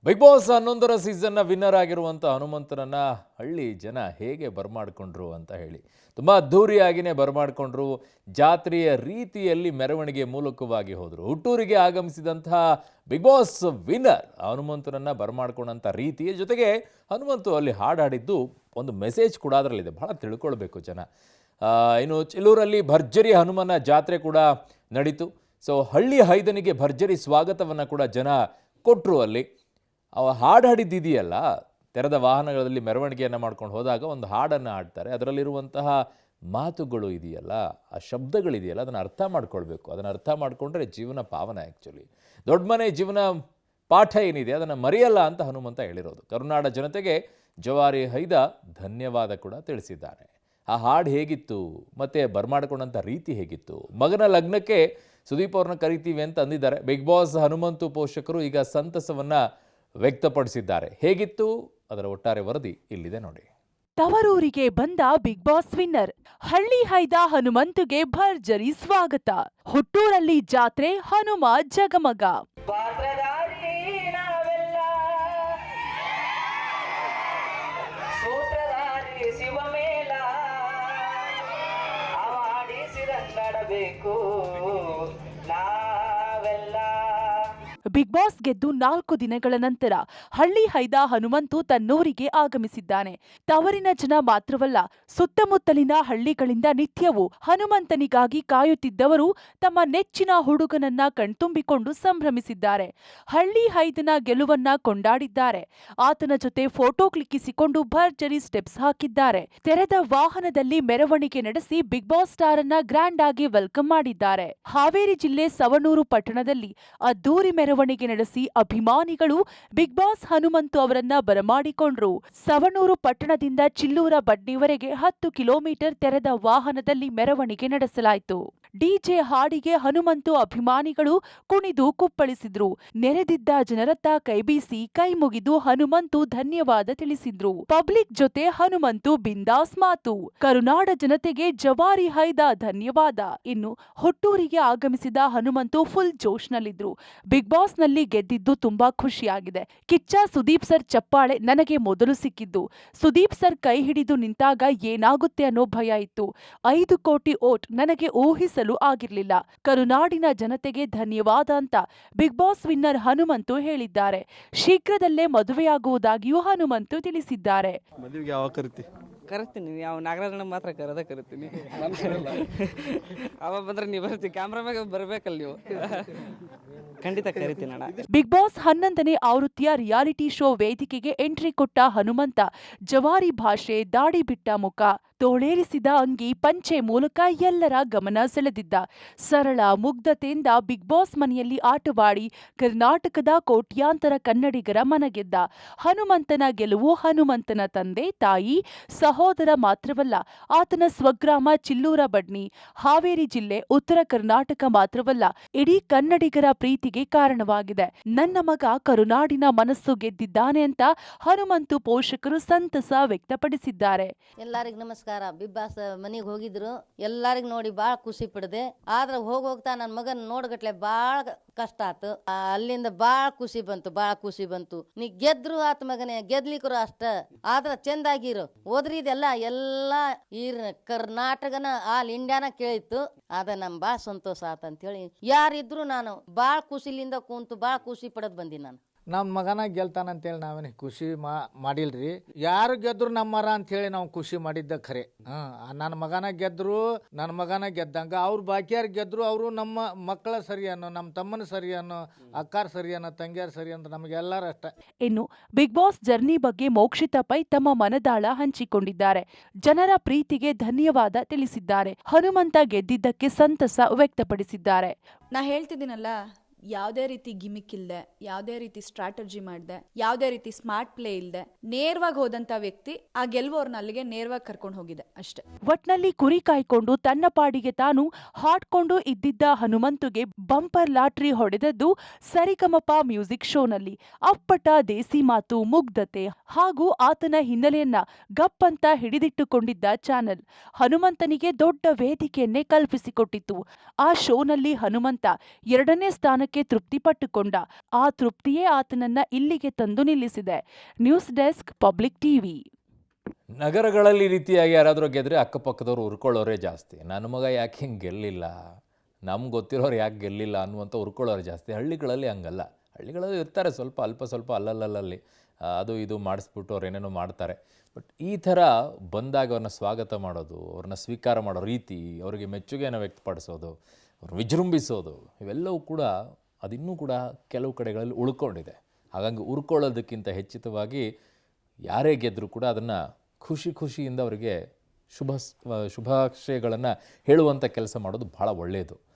Big boss 11ರ ಸೀಸನ್ನ winner ಆಗಿರುವಂಥ ಹನುಮಂತನನ್ನ ಹಳ್ಳಿ ಜನ ಹೇಗೆ ಬರಮಾಡಿಕೊಂಡ್ರು ಅಂತ ಹೇಳಿ ತುಂಬ ಅದ್ಧೂರಿಯಾಗಿಯೇ ಬರಮಾಡಿಕೊಂಡ್ರು. ಜಾತ್ರೆಯ ರೀತಿಯಲ್ಲಿ ಮೆರವಣಿಗೆ ಮೂಲಕವಾಗಿ ಹೋದರು. ಹುಟ್ಟೂರಿಗೆ ಆಗಮಿಸಿದಂತಹ ಬಿಗ್ ಬಾಸ್ ವಿನ್ನರ್ ಹನುಮಂತನನ್ನ ಬರಮಾಡ್ಕೊಂಡಂಥ ರೀತಿಯ ಜೊತೆಗೆ ಹನುಮಂತು ಅಲ್ಲಿ ಹಾಡಾಡಿದ್ದು ಒಂದು ಮೆಸೇಜ್ ಕೂಡ ಅದರಲ್ಲಿದೆ. ಬಹಳ ತಿಳ್ಕೊಳ್ಬೇಕು ಜನ. ಇನ್ನು ಚಿಲ್ಲೂರಲ್ಲಿ ಭರ್ಜರಿ ಹನುಮನ ಜಾತ್ರೆ ಕೂಡ ನಡೀತು. ಸೊ ಹಳ್ಳಿ ಹೈದನಿಗೆ ಭರ್ಜರಿ ಸ್ವಾಗತವನ್ನು ಕೂಡ ಜನ ಕೊಟ್ಟರು. ಅಲ್ಲಿ ಅವ ಹಾಡು ಹಾಡಿದ್ದಿದೆಯಲ್ಲ, ತೆರೆದ ವಾಹನಗಳಲ್ಲಿ ಮೆರವಣಿಗೆಯನ್ನು ಮಾಡ್ಕೊಂಡು ಹೋದಾಗ ಒಂದು ಹಾಡನ್ನು ಹಾಡ್ತಾರೆ. ಅದರಲ್ಲಿರುವಂತಹ ಮಾತುಗಳು ಇದೆಯಲ್ಲ, ಆ ಶಬ್ದಗಳಿದೆಯಲ್ಲ, ಅದನ್ನು ಅರ್ಥ ಮಾಡ್ಕೊಳ್ಬೇಕು. ಅದನ್ನು ಅರ್ಥ ಮಾಡಿಕೊಂಡ್ರೆ ಜೀವನ ಪಾವನ. ಆ್ಯಕ್ಚುಲಿ ದೊಡ್ಡ ಮನೆ ಜೀವನ ಪಾಠ ಏನಿದೆ ಅದನ್ನು ಮರೆಯಲ್ಲ ಅಂತ ಹನುಮಂತ ಹೇಳಿರೋದು. ಕರುನಾಡ ಜನತೆಗೆ ಜವಾರಿ ಹೈದ ಧನ್ಯವಾದ ಕೂಡ ತಿಳಿಸಿದ್ದಾನೆ. ಆ ಹಾಡು ಹೇಗಿತ್ತು ಮತ್ತು ಬರಮಾಡಿಕೊಂಡಂಥ ರೀತಿ ಹೇಗಿತ್ತು, ಮಗನ ಲಗ್ನಕ್ಕೆ ಸುದೀಪ್ ಅವ್ರನ್ನ ಕರಿತೀವಿ ಅಂತ ಅಂದಿದ್ದಾರೆ. ಬಿಗ್ ಬಾಸ್ ಹನುಮಂತು ಪೋಷಕರು ಈಗ ಸಂತಸವನ್ನು ವ್ಯಕ್ತಪಡಿಸಿದ್ದಾರೆ. ಹೇಗಿತ್ತು ಅದರ ಒಟ್ಟಾರೆ ವರದಿ ಇಲ್ಲಿದೆ ನೋಡಿ. ತವರೂರಿಗೆ ಬಂದ ಬಿಗ್ ಬಾಸ್ ವಿನ್ನರ್ ಹಳ್ಳಿ ಹೈದ ಹನುಮಂತುಗೆ ಭರ್ಜರಿ ಸ್ವಾಗತ. ಹುಟ್ಟೂರಲ್ಲಿ ಜಾತ್ರೆ, ಹನುಮ ಜಗಮಗ. ಬಿಗ್ ಬಾಸ್ ಗೆದ್ದು 4 ದಿನಗಳ ನಂತರ ಹಳ್ಳಿ ಹೈದ ಹನುಮಂತು ತನ್ನೂರಿಗೆ ಆಗಮಿಸಿದ್ದಾನೆ. ತವರಿನ ಜನ ಮಾತ್ರವಲ್ಲ, ಸುತ್ತಮುತ್ತಲಿನ ಹಳ್ಳಿಗಳಿಂದ ನಿತ್ಯವೂ ಹನುಮಂತನಿಗಾಗಿ ಕಾಯುತ್ತಿದ್ದವರು ತಮ್ಮ ನೆಚ್ಚಿನ ಹುಡುಗನನ್ನ ಕಣ್ತುಂಬಿಕೊಂಡು ಸಂಭ್ರಮಿಸಿದ್ದಾರೆ. ಹಳ್ಳಿ ಹೈದನ ಗೆಲುವನ್ನ ಕೊಂಡಾಡಿದ್ದಾರೆ. ಆತನ ಜೊತೆ ಫೋಟೋ ಕ್ಲಿಕ್ಕಿಸಿಕೊಂಡು ಭರ್ಜರಿ ಸ್ಟೆಪ್ಸ್ ಹಾಕಿದ್ದಾರೆ. ತೆರೆದ ವಾಹನದಲ್ಲಿ ಮೆರವಣಿಗೆ ನಡೆಸಿ ಬಿಗ್ ಬಾಸ್ ಸ್ಟಾರ್ ಅನ್ನ ಗ್ರ್ಯಾಂಡ್ ಆಗಿ ವೆಲ್ಕಮ್ ಮಾಡಿದ್ದಾರೆ. ಹಾವೇರಿ ಜಿಲ್ಲೆ ಸವಣೂರು ಪಟ್ಟಣದಲ್ಲಿ ಅದ್ದೂರಿ ಮೆರವಣಿಗೆ ನಡೆಸಿ ಅಭಿಮಾನಿಗಳು ಬಿಗ್ ಬಾಸ್ ಹನುಮಂತು ಅವರನ್ನ ಬರಮಾಡಿಕೊಂಡ್ರು. ಸವಣೂರು ಪಟ್ಟಣದಿಂದ ಚಿಲ್ಲೂರ ಬಡ್ನಿವರೆಗೆ 10 ಕಿಲೋಮೀಟರ್ ತೆರೆದ ವಾಹನದಲ್ಲಿ ಮೆರವಣಿಗೆ ನಡೆಸಲಾಯಿತು. ಡಿಜೆ ಹಾಡಿಗೆ ಹನುಮಂತು ಅಭಿಮಾನಿಗಳು ಕುಣಿದು ಕುಪ್ಪಳಿಸಿದ್ರು. ನೆರೆದಿದ್ದ ಜನರತ್ತ ಕೈಬೀಸಿ ಕೈ ಮುಗಿದು ಹನುಮಂತು ಧನ್ಯವಾದ ತಿಳಿಸಿದ್ರು. ಪಬ್ಲಿಕ್ ಜೊತೆ ಹನುಮಂತು ಬಿಂದಾಸ್ ಮಾತು. ಕರುನಾಡ ಜನತೆಗೆ ಜವಾರಿ ಹೈದ ಧನ್ಯವಾದ. ಇನ್ನು ಹುಟ್ಟೂರಿಗೆ ಆಗಮಿಸಿದ ಹನುಮಂತು ಫುಲ್ ಜೋಶ್ನಲ್ಲಿದ್ರು. ಬಿಗ್ ಬಾಸ್ ನಲ್ಲಿ ಗೆದ್ದಿದ್ದು ತುಂಬಾ ಖುಷಿಯಾಗಿದೆ. ಕಿಚ್ಚ ಸುದೀಪ್ ಸರ್ ಚಪ್ಪಾಳೆ ನನಗೆ ಮೊದಲು ಸಿಕ್ಕಿದ್ದು. ಸುದೀಪ್ ಸರ್ ಕೈ ಹಿಡಿದು ನಿಂತಾಗ ಏನಾಗುತ್ತೆ ಅನ್ನೋ ಭಯ ಇತ್ತು. 5 ಕೋಟಿ ಓಟ್ ನನಗೆ ಊಹಿಸಲು ಆಗಿರ್ಲಿಲ್ಲ. ಕರುನಾಡಿನ ಜನತೆಗೆ ಧನ್ಯವಾದ ಅಂತ ಬಿಗ್ ಬಾಸ್ ವಿನ್ನರ್ ಹನುಮಂತು ಹೇಳಿದ್ದಾರೆ. ಶೀಘ್ರದಲ್ಲೇ ಮದುವೆಯಾಗುವುದಾಗಿಯೂ ಹನುಮಂತು ತಿಳಿಸಿದ್ದಾರೆ. ಕರಿತೀನಿ, ಯಾವ ನಾಗರಾಜನ ಮಾತ್ರ ಕರಿತೀನಿ. ಅವ ಬಂದ್ರೆ ನೀವು ಬರ್ತೀವಿ, ಕ್ಯಾಮ್ರಾಮ್ಯಾಗ ಬರ್ಬೇಕಲ್ಲ ನೀವು. ಖಂಡಿತ ಕರಿತೀನಿ ಅಣ್ಣ. ಬಿಗ್ ಬಾಸ್ 11ನೇ ಆವೃತ್ತಿಯ ರಿಯಾಲಿಟಿ ಶೋ ವೇದಿಕೆಗೆ ಎಂಟ್ರಿ ಕೊಟ್ಟ ಹನುಮಂತ ಜವಾರಿ ಭಾಷೆ, ದಾಡಿ ಬಿಟ್ಟ ಮುಖ, ತೋಳೇರಿಸಿದ ಅಂಗಿ, ಪಂಚೆ ಮೂಲಕ ಎಲ್ಲರ ಗಮನ ಸೆಳೆದಿದ್ದ. ಸರಳ ಮುಗ್ಧತೆಯಿಂದ ಬಿಗ್ ಬಾಸ್ ಮನೆಯಲ್ಲಿ ಆಟವಾಡಿ ಕರ್ನಾಟಕದ ಕೋಟ್ಯಾಂತರ ಕನ್ನಡಿಗರ ಮನಗೆದ್ದ. ಹನುಮಂತನ ಗೆಲುವು ಹನುಮಂತನ ತಂದೆ, ತಾಯಿ, ಸಹೋದರ ಮಾತ್ರವಲ್ಲ, ಆತನ ಸ್ವಗ್ರಾಮ ಚಿಲ್ಲೂರ ಬಡ್ನಿ, ಹಾವೇರಿ ಜಿಲ್ಲೆ, ಉತ್ತರ ಕರ್ನಾಟಕ ಮಾತ್ರವಲ್ಲ, ಇಡೀ ಕನ್ನಡಿಗರ ಪ್ರೀತಿಗೆ ಕಾರಣವಾಗಿದೆ. ನನ್ನ ಮಗ ಕರುನಾಡಿನ ಮನಸ್ಸು ಗೆದ್ದಿದ್ದಾನೆ ಅಂತ ಹನುಮಂತು ಪೋಷಕರು ಸಂತಸ ವ್ಯಕ್ತಪಡಿಸಿದ್ದಾರೆ. ಎಲ್ಲರಿಗೂ ನಮಸ್ಕಾರ. ಬಿಗ್ ಬಾಸ್ ಮನೆಗೆ ಹೋಗಿದ್ರು, ಎಲ್ಲರಿಗೂ ನೋಡಿ ಬಾಳ ಖುಷಿ ಪಡ್ದೆ. ಆದ್ರೆ ಹೋಗ್ತಾ ನನ್ನ ಮಗನ್ ನೋಡ್ಗಟ್ಲೆ ಬಾಳ ಕಷ್ಟ ಆತು. ಅಲ್ಲಿಂದ ಬಾಳ ಖುಷಿ ಬಂತು. ನೀ ಗೆದ್ರು ಆತ ಮಗನೇ, ಗೆದ್ಲಿಕ್ಕರು ಅಷ್ಟ, ಆದ್ರ ಚಂದಾಗಿರು ಓದ್ರಿದೆಲ್ಲ ಎಲ್ಲ ಈ ಕರ್ನಾಟಕನ ಆಲ್ ಇಂಡಿಯಾನ ಕೇಳಿತ್ತು. ಅದ ನಮ್ ಬಾಳ ಸಂತೋಷ ಆತ ಅಂತೇಳಿ ಯಾರಿದ್ರು ನಾನು ಬಾಳ ಖುಷಿಲಿಂದ ಕುಂತು ಬಾಳ ಖುಷಿ ಪಡದ್ ಬಂದಿ. ನಾನು ನಮ್ಮ ಮಗನ ಗೆಲ್ತಾನಂತೇಳಿ ನಾವೇನು ಖುಷಿ ಮಾಡಿಲ್ರಿ. ಯಾರು ಗೆದ್ರು ನಮ್ಮರ ಅಂತೇಳಿ ನಾವು ಖುಷಿ ಮಾಡಿದ್ದ ಖರೆ. ನನ್ನ ಮಗನ ಗೆದ್ರು, ನನ್ನ ಮಗನ ಗೆದ್ದಂಗ ಅವ್ರು ಬಾಕಿಯಾರು ಗೆದ್ರು, ಅವರು ನಮ್ಮ ಮಕ್ಕಳ ಸರಿ ಅನ್ನೋ, ನಮ್ಮ ತಮ್ಮನ ಸರಿ ಅನ್ನೋ, ಅಕ್ಕಾರ ಸರಿ ಅನ್ನೋ, ತಂಗಿಯಾರ ಸರಿ ಅಂತ ನಮಗೆಲ್ಲರೂ ಅಷ್ಟ. ಇನ್ನು ಬಿಗ್ ಬಾಸ್ ಜರ್ನಿ ಬಗ್ಗೆ ಮೋಕ್ಷಿತಾ ಪೈ ತಮ್ಮ ಮನದಾಳ ಹಂಚಿಕೊಂಡಿದ್ದಾರೆ. ಜನರ ಪ್ರೀತಿಗೆ ಧನ್ಯವಾದ ತಿಳಿಸಿದ್ದಾರೆ. ಹನುಮಂತ ಗೆದ್ದಿದ್ದಕ್ಕೆ ಸಂತಸ ವ್ಯಕ್ತಪಡಿಸಿದ್ದಾರೆ. ನಾ ಹೇಳ್ತಿದ್ದೀನಲ್ಲ, ಯಾವುದೇ ರೀತಿ ಗಿಮಿಕ್ ಇಲ್ಲದೆ, ಯಾವುದೇ ರೀತಿ ಸ್ಟ್ರಾಟಜಿ ಮಾಡದೆ, ಯಾವುದೇ ರೀತಿ ಸ್ಮಾರ್ಟ್ ಪ್ಲೇ ಇಲ್ಲದೆ ನೇರವಾಗಿ ಹೋದಂತ ವ್ಯಕ್ತಿ ಆ ಗೆಲ್ವವ್ರನ್ನ ಅಲ್ಲಿಗೆ ನೇರವಾಗಿ ಕರ್ಕೊಂಡು ಹೋಗಿದೆ ಅಷ್ಟೇ. ಒಟ್ನಲ್ಲಿ ಕುರಿ ಕಾಯ್ಕೊಂಡು ತನ್ನ ಪಾಡಿಗೆ ತಾನು ಹಾಡ್ಕೊಂಡು ಇದ್ದಿದ್ದ ಹನುಮಂತುಗೆ ಬಂಪರ್ ಲಾಟ್ರಿ ಹೊಡೆದದ್ದು ಸರಿಗಮಪ ಮ್ಯೂಸಿಕ್ ಶೋನಲ್ಲಿ. ಅಪ್ಪಟ ದೇಸಿ ಮಾತು, ಮುಗ್ಧತೆ ಹಾಗೂ ಆತನ ಹಿನ್ನೆಲೆಯನ್ನ ಗಪ್ಪಂತ ಹಿಡಿದಿಟ್ಟುಕೊಂಡಿದ್ದ ಚಾನೆಲ್ ಹನುಮಂತನಿಗೆ ದೊಡ್ಡ ವೇದಿಕೆಯನ್ನೇ ಕಲ್ಪಿಸಿಕೊಟ್ಟಿತ್ತು. ಆ ಶೋನಲ್ಲಿ ಹನುಮಂತ 2ನೇ ಸ್ಥಾನಕ್ಕೆ ಸ್ಥಾನಕ್ಕೆ ತೃಪ್ತಿಪಟ್ಟುಕೊಂಡ. ಆ ತೃಪ್ತಿಯೇ ಆತನನ್ನ ಇಲ್ಲಿಗೆ ತಂದು ನಿಲ್ಲಿಸಿದೆ. News desk, public TV. ನಗರಗಳಲ್ಲಿ ಈ ರೀತಿಯಾಗಿ ಯಾರಾದರೂ ಗೆದ್ರೆ ಅಕ್ಕಪಕ್ಕದವ್ರು ಉರ್ಕೊಳ್ಳೋರೇ ಜಾಸ್ತಿ. ನನ್ನ ಮಗ ಯಾಕೆ ಹಿಂಗೆ ಗೆಲ್ಲಿಲ್ಲ, ನಮ್ಗೆ ಗೊತ್ತಿರೋರು ಯಾಕೆ ಗೆಲ್ಲಿಲ್ಲ ಅನ್ನುವಂಥ ಉರ್ಕೊಳ್ಳೋರು ಜಾಸ್ತಿ. ಹಳ್ಳಿಗಳಲ್ಲಿ ಹಂಗಲ್ಲ. ಹಳ್ಳಿಗಳಲ್ಲಿ ಇರ್ತಾರೆ ಸ್ವಲ್ಪ ಸ್ವಲ್ಪ ಅಲ್ಲಲ್ಲಲ್ಲಿ ಅದು ಇದು ಮಾಡಿಸ್ಬಿಟ್ಟು ಅವ್ರು ಏನೇನೋ ಮಾಡ್ತಾರೆ. ಬಟ್ ಈ ಥರ ಬಂದಾಗ ಅವ್ರನ್ನ ಸ್ವಾಗತ ಮಾಡೋದು, ಅವ್ರನ್ನ ಸ್ವೀಕಾರ ಮಾಡೋ ರೀತಿ, ಅವರಿಗೆ ಮೆಚ್ಚುಗೆಯನ್ನು ವ್ಯಕ್ತಪಡಿಸೋದು, ಅವ್ರನ್ನ ವಿಜೃಂಭಿಸೋದು, ಇವೆಲ್ಲವೂ ಕೂಡ ಅದಿನ್ನೂ ಕೂಡ ಕೆಲವು ಕಡೆಗಳಲ್ಲಿ ಉಳ್ಕೊಂಡಿದೆ. ಹಾಗಾಗಿ ಉರ್ಕೊಳ್ಳೋದಕ್ಕಿಂತ ಹೆಚ್ಚಿತವಾಗಿ ಯಾರೇ ಗೆದ್ದರೂ ಕೂಡ ಅದನ್ನು ಖುಷಿಯಿಂದ ಅವರಿಗೆ ಶುಭಾಶಯಗಳನ್ನು ಹೇಳುವಂಥ ಕೆಲಸ ಮಾಡೋದು ಭಾಳ ಒಳ್ಳೆಯದು.